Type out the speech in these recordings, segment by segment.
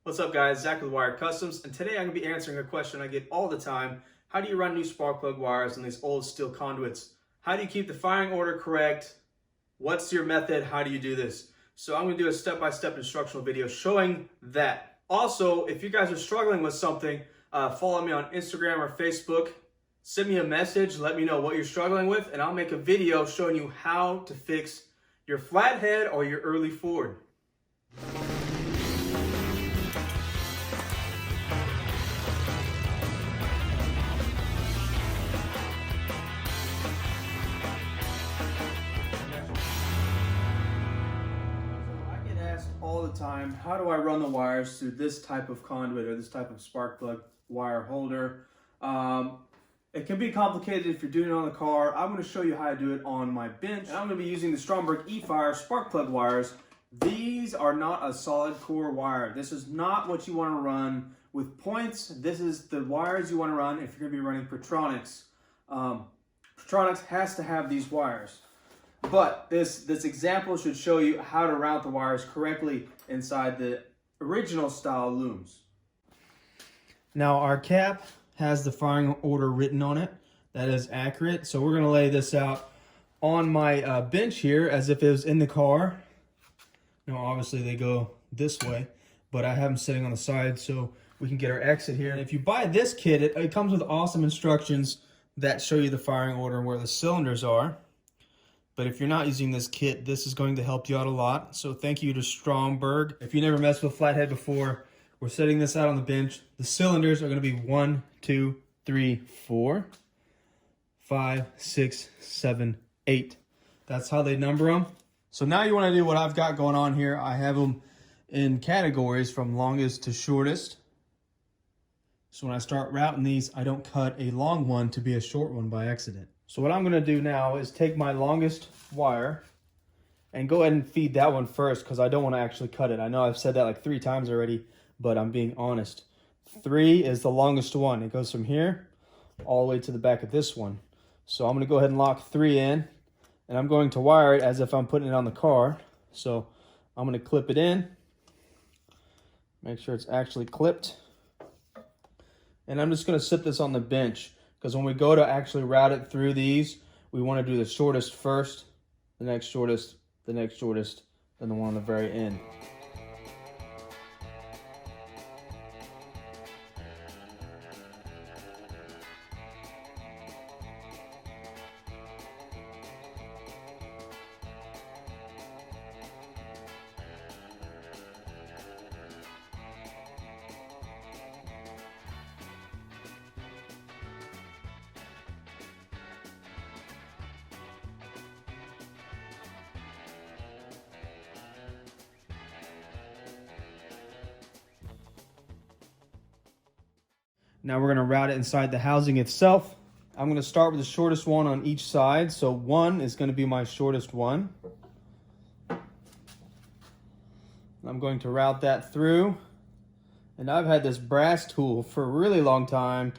What's up guys, Zach with Wired Customs, and today I'm going to be answering a question I get all the time. How do you run new spark plug wires on these old steel conduits? How do you keep the firing order correct? What's your method? How do you do this? So I'm going to do a step-by-step instructional video showing that. Also, if you guys are struggling with something, follow me on Instagram or Facebook. Send me a message, let me know what you're struggling with, and I'll make a video showing you how to fix your Flathead or your early Ford. All the time, how do I run the wires through this type of conduit or this type of spark plug wire holder? It can be complicated if you're doing it on the car. I'm going to show you how to do it on my bench. And I'm going to be using the Stromberg E-Fire spark plug wires. These are not a solid core wire. This is not what you want to run with points. This is the wires you want to run if you're going to be running Protronix. Protronix has to have these wires. But this example should show you how to route the wires correctly inside the original style looms. Now our cap has the firing order written on it. That is accurate. So we're going to lay this out on my bench here as if it was in the car. Now obviously they go this way, but I have them sitting on the side so we can get our exit here. And if you buy this kit, it comes with awesome instructions that show you the firing order and where the cylinders are. But if you're not using this kit, this is going to help you out a lot. So thank you to Stromberg. If you never messed with Flathead before, we're setting this out on the bench. The cylinders are going to be 1, 2, 3, 4, 5, 6, 7, 8. That's how they number them. So now you want to do what I've got going on here. I have them in categories from longest to shortest. So when I start routing these, I don't cut a long one to be a short one by accident. So what I'm going to do now is take my longest wire and go ahead and feed that one first because I don't want to actually cut it. I know I've said that like 3 times already, but I'm being honest. 3 is the longest one. It goes from here all the way to the back of this one. So I'm going to go ahead and lock 3 in, and I'm going to wire it as if I'm putting it on the car. So I'm going to clip it in, make sure it's actually clipped, and I'm just going to sit this on the bench. Because when we go to actually route it through these, we want to do the shortest first, the next shortest, the next shortest, then the one on the very end. Now we're going to route it inside the housing itself. I'm going to start with the shortest one on each side. So 1 is going to be my shortest one. I'm going to route that through. And I've had this brass tool for a really long time.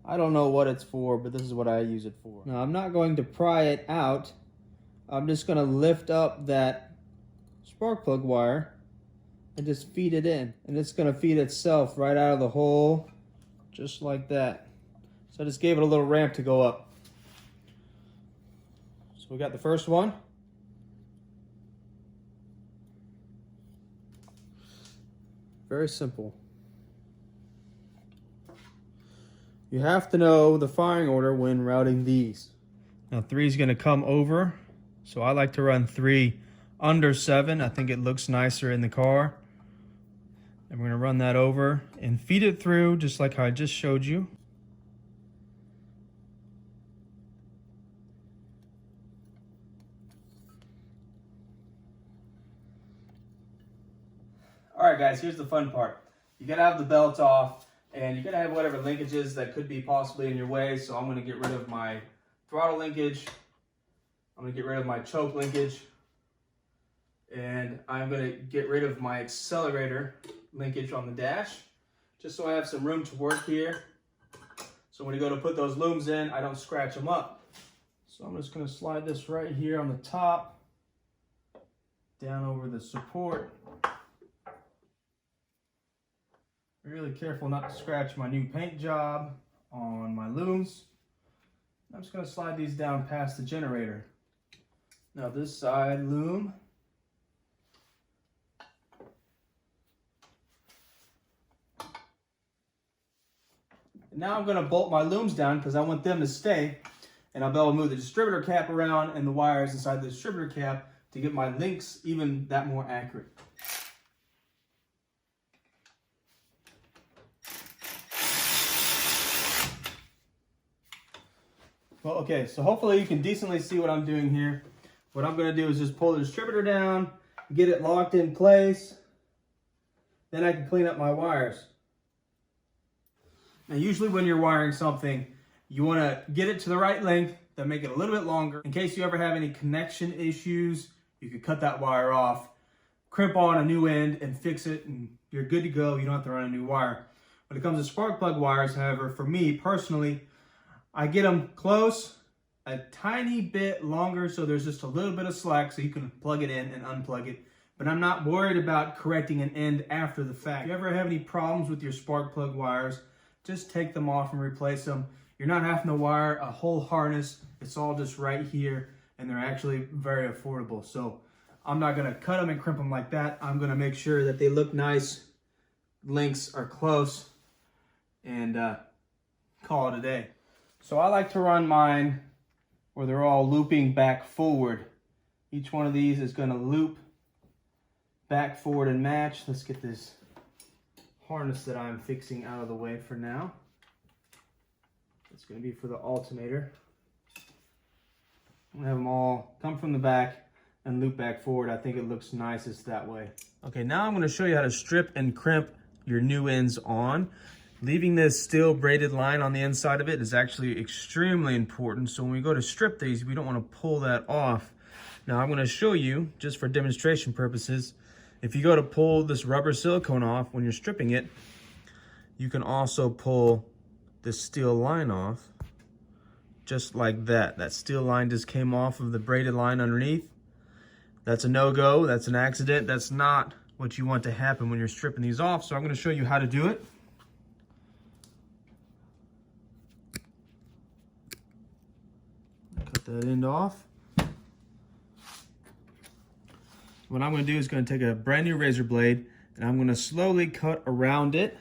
I don't know what it's for, but this is what I use it for. Now I'm not going to pry it out. I'm just going to lift up that spark plug wire and just feed it in. And it's going to feed itself right out of the hole. Just like that. So I just gave it a little ramp to go up. So we got the first one. Very simple. You have to know the firing order when routing these. Now 3 is going to come over. So I like to run 3 under 7. I think it looks nicer in the car. And we're going to run that over and feed it through just like how I just showed you. Alright guys, here's the fun part. You got to have the belt off and you got to have whatever linkages that could be possibly in your way. So I'm going to get rid of my throttle linkage. I'm going to get rid of my choke linkage. And I'm going to get rid of my accelerator linkage on the dash, just so I have some room to work here. So when you go to put those looms in, I don't scratch them up. So I'm just going to slide this right here on the top, down over the support, Be really careful not to scratch my new paint job on my looms. I'm just going to slide these down past the generator. Now this side loom. Now I'm going to bolt my looms down because I want them to stay, and I'll be able to move the distributor cap around and the wires inside the distributor cap to get my links even that more accurate. Well, okay, so hopefully you can decently see what I'm doing here. What I'm going to do is just pull the distributor down, get it locked in place, then I can clean up my wires. Now usually when you're wiring something, you want to get it to the right length, then make it a little bit longer. In case you ever have any connection issues, you can cut that wire off, crimp on a new end and fix it, and you're good to go. You don't have to run a new wire. When it comes to spark plug wires, however, for me personally, I get them close, a tiny bit longer, so there's just a little bit of slack so you can plug it in and unplug it. But I'm not worried about correcting an end after the fact. If you ever have any problems with your spark plug wires, just take them off and replace them. You're not having to wire a whole harness. It's all just right here, and they're actually very affordable. So I'm not gonna cut them and crimp them like that. I'm gonna make sure that they look nice, links are close, and call it a day. So I like to run mine where they're all looping back forward. Each one of these is going to loop back forward and match. Let's get this harness that I'm fixing out of the way for now. It's going to be for the alternator. I'm going to have them all come from the back and loop back forward. I think it looks nicest that way. Okay, now I'm going to show you how to strip and crimp your new ends on. Leaving this steel braided line on the inside of it is actually extremely important. So when we go to strip these, we don't want to pull that off. Now I'm going to show you, just for demonstration purposes, if you go to pull this rubber silicone off when you're stripping it, you can also pull this steel line off, just like that. That steel line just came off of the braided line underneath. That's a no-go, that's an accident. That's not what you want to happen when you're stripping these off. So I'm going to show you how to do it. Cut that end off. What I'm going to do is going to take a brand new razor blade and I'm going to slowly cut around it.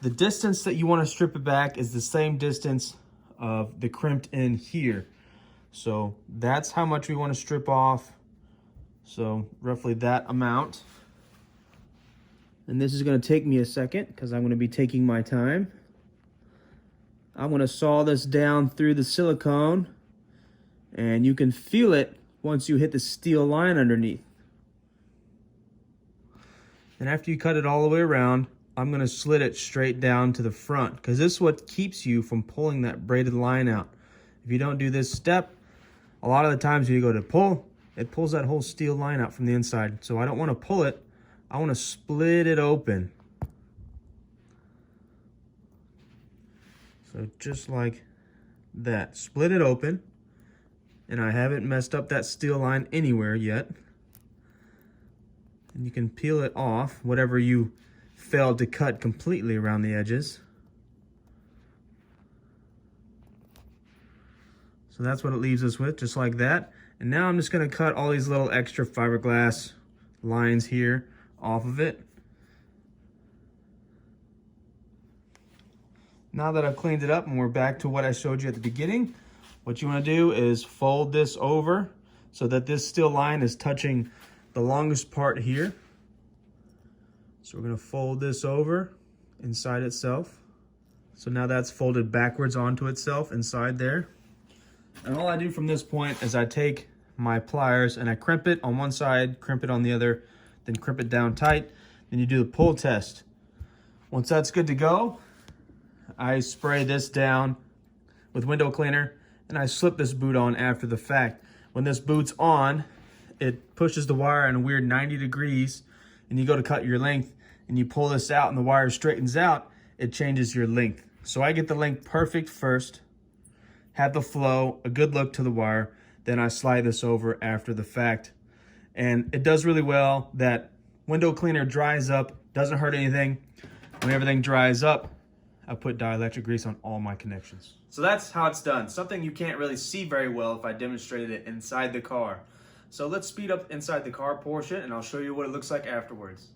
The distance that you want to strip it back is the same distance of the crimped end here. So that's how much we want to strip off. So roughly that amount. And this is going to take me a second because I'm going to be taking my time. I'm going to saw this down through the silicone, and you can feel it once you hit the steel line underneath. And after you cut it all the way around, I'm going to slit it straight down to the front because this is what keeps you from pulling that braided line out. If you don't do this step, a lot of the times when you go to pull, it pulls that whole steel line out from the inside. So I don't want to pull it, I want to split it open. So just like that, split it open, and I haven't messed up that steel line anywhere yet. And you can peel it off, whatever you failed to cut completely around the edges. So that's what it leaves us with, just like that. And now I'm just gonna cut all these little extra fiberglass lines here off of it. Now that I've cleaned it up and we're back to what I showed you at the beginning, what you want to do is fold this over so that this steel line is touching the longest part here. So we're going to fold this over inside itself. So now that's folded backwards onto itself inside there. And all I do from this point is I take my pliers and I crimp it on one side, crimp it on the other, then crimp it down tight. Then you do the pull test. Once that's good to go, I spray this down with window cleaner and I slip this boot on after the fact. When this boot's on, it pushes the wire in a weird 90 degrees and you go to cut your length and you pull this out and the wire straightens out, it changes your length. So I get the length perfect first, have the flow, a good look to the wire, then I slide this over after the fact. And it does really well. That window cleaner dries up, doesn't hurt anything. When everything dries up, I put dielectric grease on all my connections. So that's how it's done. Something you can't really see very well if I demonstrated it inside the car. So let's speed up inside the car portion and I'll show you what it looks like afterwards.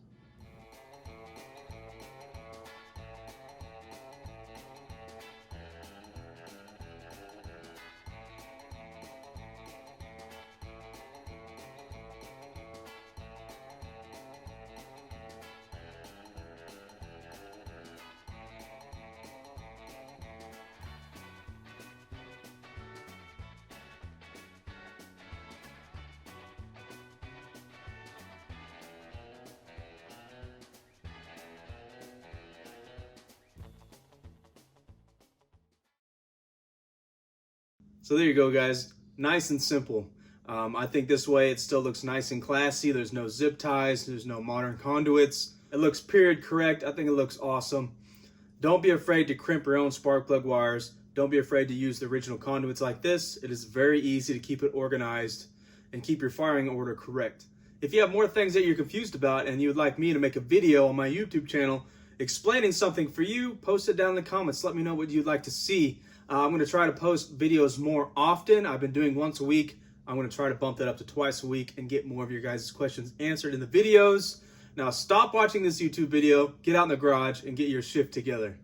So there you go, guys. Nice and simple. I think this way it still looks nice and classy. There's no zip ties. There's no modern conduits. It looks period correct. I think it looks awesome. Don't be afraid to crimp your own spark plug wires. Don't be afraid to use the original conduits like this. It is very easy to keep it organized and keep your firing order correct. If you have more things that you're confused about and you would like me to make a video on my YouTube channel explaining something for you, post it down in the comments. Let me know what you'd like to see. I'm going to try to post videos more often. I've been doing once a week. I'm going to try to bump that up to twice a week and get more of your guys' questions answered in the videos. Now stop watching this YouTube video, get out in the garage, and get your shift together.